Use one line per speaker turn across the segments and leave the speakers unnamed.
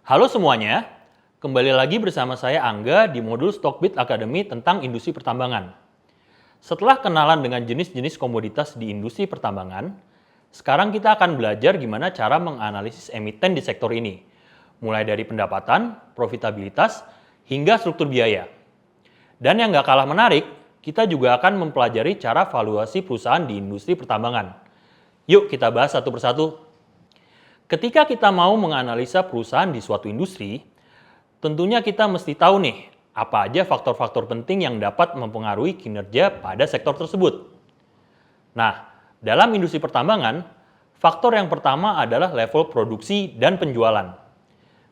Halo semuanya, kembali lagi bersama saya Angga di modul Stockbit Academy tentang industri pertambangan. Setelah kenalan dengan jenis-jenis komoditas di industri pertambangan, sekarang kita akan belajar gimana cara menganalisis emiten di sektor ini, mulai dari pendapatan, profitabilitas, hingga struktur biaya. Dan yang nggak kalah menarik, kita juga akan mempelajari cara valuasi perusahaan di industri pertambangan. Yuk kita bahas satu persatu. Ketika kita mau menganalisa perusahaan di suatu industri, tentunya kita mesti tahu nih, apa aja faktor-faktor penting yang dapat mempengaruhi kinerja pada sektor tersebut. Nah, dalam industri pertambangan, faktor yang pertama adalah level produksi dan penjualan.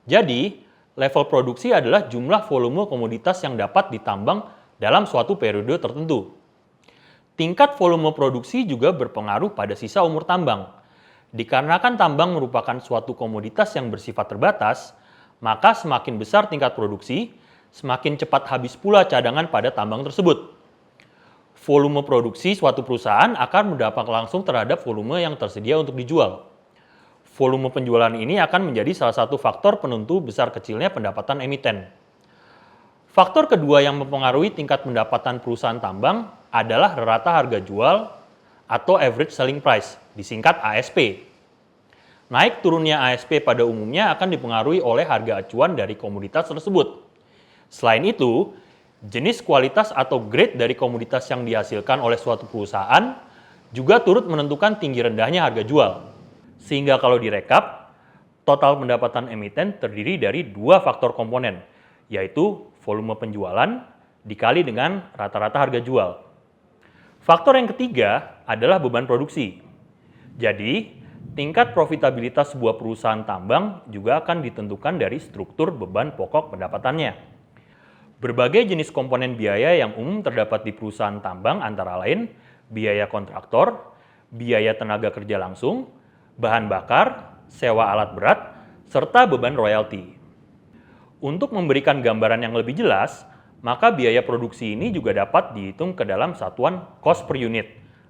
Jadi, level produksi adalah jumlah volume komoditas yang dapat ditambang dalam suatu periode tertentu. Tingkat volume produksi juga berpengaruh pada sisa umur tambang. Dikarenakan tambang merupakan suatu komoditas yang bersifat terbatas, maka semakin besar tingkat produksi, semakin cepat habis pula cadangan pada tambang tersebut. Volume produksi suatu perusahaan akan berdampak langsung terhadap volume yang tersedia untuk dijual. Volume penjualan ini akan menjadi salah satu faktor penentu besar kecilnya pendapatan emiten. Faktor kedua yang mempengaruhi tingkat pendapatan perusahaan tambang adalah rata harga jual atau average selling price, disingkat ASP. Naik turunnya ASP pada umumnya akan dipengaruhi oleh harga acuan dari komoditas tersebut. Selain itu, jenis kualitas atau grade dari komoditas yang dihasilkan oleh suatu perusahaan juga turut menentukan tinggi rendahnya harga jual. Sehingga kalau direkap, total pendapatan emiten terdiri dari dua faktor komponen, yaitu volume penjualan dikali dengan rata-rata harga jual. Faktor yang ketiga adalah beban produksi. Jadi, tingkat profitabilitas sebuah perusahaan tambang juga akan ditentukan dari struktur beban pokok pendapatannya. Berbagai jenis komponen biaya yang umum terdapat di perusahaan tambang antara lain biaya kontraktor, biaya tenaga kerja langsung, bahan bakar, sewa alat berat, serta beban royalti. Untuk memberikan gambaran yang lebih jelas, maka biaya produksi ini juga dapat dihitung ke dalam satuan cost per unit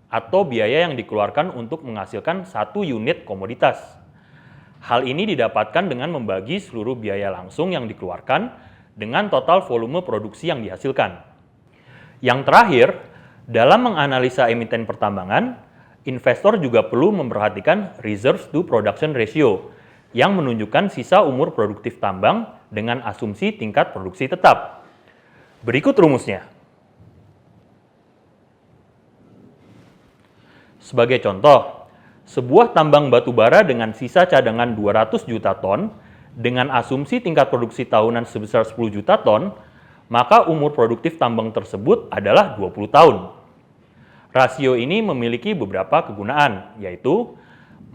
atau biaya yang dikeluarkan untuk menghasilkan satu unit komoditas. Hal ini didapatkan dengan membagi seluruh biaya langsung yang dikeluarkan dengan total volume produksi yang dihasilkan. Yang terakhir, dalam menganalisa emiten pertambangan, investor juga perlu memperhatikan reserves to production ratio yang menunjukkan sisa umur produktif tambang dengan asumsi tingkat produksi tetap. Berikut rumusnya. Sebagai contoh, sebuah tambang batu bara dengan sisa cadangan 200 juta ton dengan asumsi tingkat produksi tahunan sebesar 10 juta ton, maka umur produktif tambang tersebut adalah 20 tahun. Rasio ini memiliki beberapa kegunaan, yaitu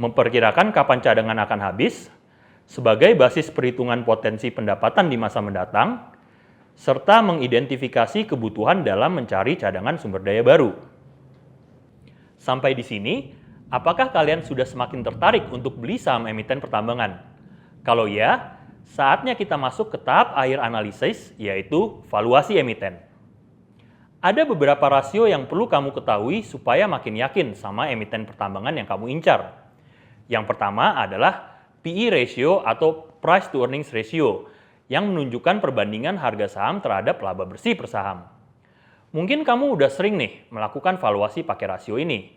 memperkirakan kapan cadangan akan habis, sebagai basis perhitungan potensi pendapatan di masa mendatang, serta mengidentifikasi kebutuhan dalam mencari cadangan sumber daya baru. Sampai di sini, apakah kalian sudah semakin tertarik untuk beli saham emiten pertambangan? Kalau ya, saatnya kita masuk ke tahap akhir analisis, yaitu valuasi emiten. Ada beberapa rasio yang perlu kamu ketahui supaya makin yakin sama emiten pertambangan yang kamu incar. Yang pertama adalah PE ratio atau price to earnings ratio, yang menunjukkan perbandingan harga saham terhadap laba bersih per saham. Mungkin kamu udah sering nih melakukan valuasi pakai rasio ini.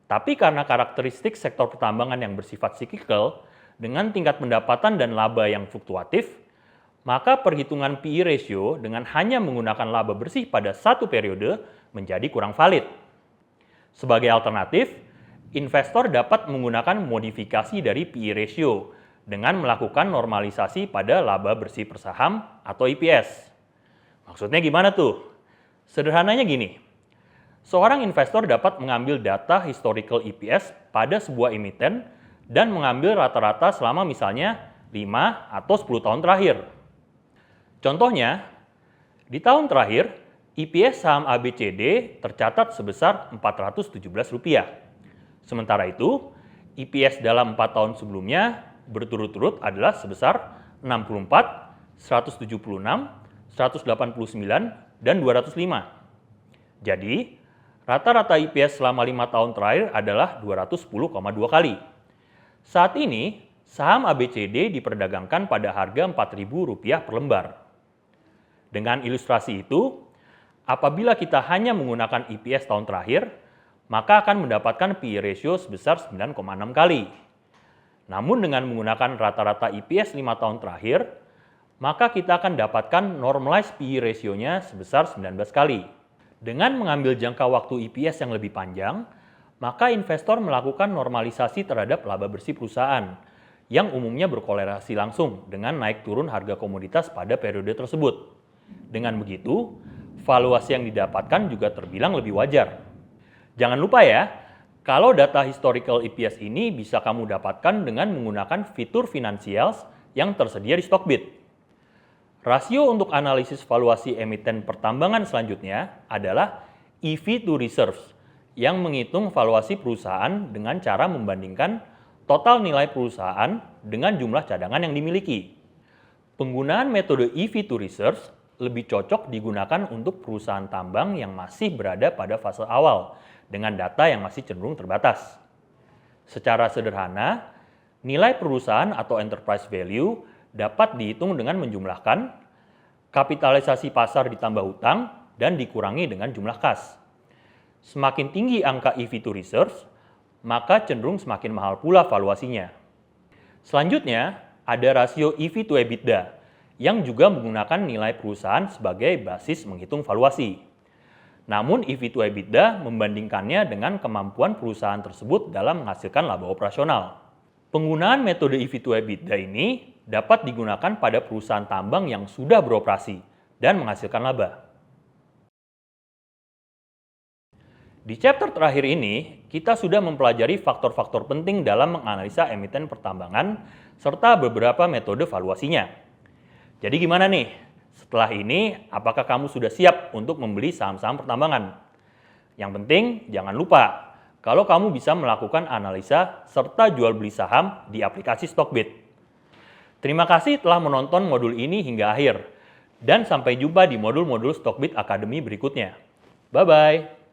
Tapi karena karakteristik sektor pertambangan yang bersifat cyclical, dengan tingkat pendapatan dan laba yang fluktuatif, maka perhitungan PE ratio dengan hanya menggunakan laba bersih pada satu periode menjadi kurang valid. Sebagai alternatif, investor dapat menggunakan modifikasi dari PE ratio dengan melakukan normalisasi pada laba bersih per saham atau EPS. Maksudnya gimana tuh? Sederhananya gini, seorang investor dapat mengambil data historical EPS pada sebuah emiten dan mengambil rata-rata selama misalnya 5 atau 10 tahun terakhir. Contohnya, di tahun terakhir, EPS saham ABCD tercatat sebesar Rp417. Sementara itu, EPS dalam 4 tahun sebelumnya berturut-turut adalah sebesar 64, 176, 189, dan 205. Jadi, rata-rata EPS selama 5 tahun terakhir adalah 210,2 kali. Saat ini, Saham ABCD diperdagangkan pada harga Rp4.000 per lembar. Dengan ilustrasi itu, apabila kita hanya menggunakan EPS tahun terakhir, maka akan mendapatkan PE ratio sebesar 9,6 kali. Namun dengan menggunakan rata-rata EPS 5 tahun terakhir, maka kita akan dapatkan normalized PE ratio-nya sebesar 19 kali. Dengan mengambil jangka waktu EPS yang lebih panjang, maka investor melakukan normalisasi terhadap laba bersih perusahaan, yang umumnya berkorelasi langsung dengan naik turun harga komoditas pada periode tersebut. Dengan begitu, valuasi yang didapatkan juga terbilang lebih wajar. Jangan lupa ya, kalau data historical EPS ini bisa kamu dapatkan dengan menggunakan fitur financials yang tersedia di Stockbit. Rasio untuk analisis valuasi emiten pertambangan selanjutnya adalah EV to Reserves, yang menghitung valuasi perusahaan dengan cara membandingkan total nilai perusahaan dengan jumlah cadangan yang dimiliki. Penggunaan metode EV to Reserves lebih cocok digunakan untuk perusahaan tambang yang masih berada pada fase awal dengan data yang masih cenderung terbatas. Secara sederhana, nilai perusahaan atau enterprise value dapat dihitung dengan menjumlahkan kapitalisasi pasar ditambah hutang dan dikurangi dengan jumlah kas. Semakin tinggi angka EV to Reserves, maka cenderung semakin mahal pula valuasinya. Selanjutnya, ada rasio EV to EBITDA, yang juga menggunakan nilai perusahaan sebagai basis menghitung valuasi. Namun EV to EBITDA membandingkannya dengan kemampuan perusahaan tersebut dalam menghasilkan laba operasional. Penggunaan metode EV to EBITDA ini dapat digunakan pada perusahaan tambang yang sudah beroperasi dan menghasilkan laba. Di chapter terakhir ini, kita sudah mempelajari faktor-faktor penting dalam menganalisa emiten pertambangan serta beberapa metode valuasinya. Jadi gimana nih? Setelah ini, apakah kamu sudah siap untuk membeli saham-saham pertambangan? Yang penting, jangan lupa kalau kamu bisa melakukan analisa serta jual beli saham di aplikasi Stockbit. Terima kasih telah menonton modul ini hingga akhir, dan sampai jumpa di modul-modul Stockbit Academy berikutnya. Bye-bye!